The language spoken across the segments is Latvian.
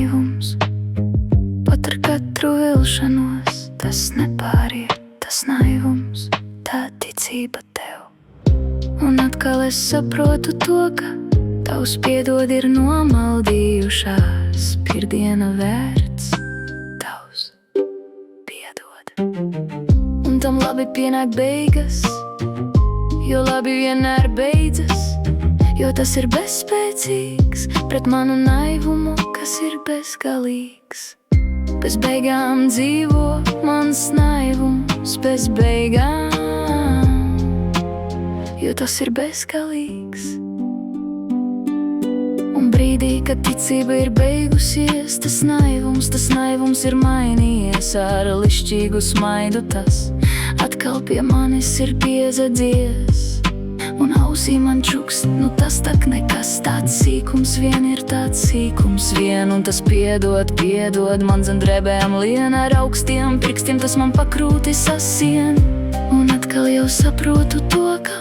naivums, pat ar katru vilšanos, tas nepāriet, tas naivums, tā ticība tev. Un atkal es saprotu to, ka tavs piedod ir nomaldījušās, pirdiena vērts, tavs piedod. Un tam labi pienāk beigas, jo labi vienmēr beidzas, jo tas ir bezspēcīgs pret manu naivumu, kas ir bezgalīgs. Bez beigām dzīvo mans naivums, bez beigām, jo tas ir bezgalīgs. Un brīdī, kad ticība ir beigusies, tas naivums ir mainījies ar lišķīgu smaidu. Tas atkal pie manis ir piezadzies, un ausī man čukst, nu tas tak nekas. Tāds sīkums vien ir tāds sīkums vien, un tas piedod man zem drebēm lien. Ar augstiem pirkstiem tas man pakrūti sasien, un atkal jau saprotu to, ka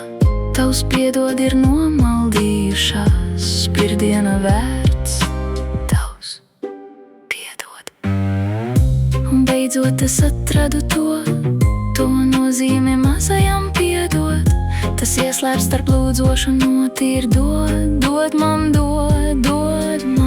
tavs piedod ir nomaldījušās, pirdiena vērts, tavs piedod. Un beidzot es atradu to nozīmi mazajam piedod. Tas ieslēpts starp lūdzošanu, tīri dod man, dod man.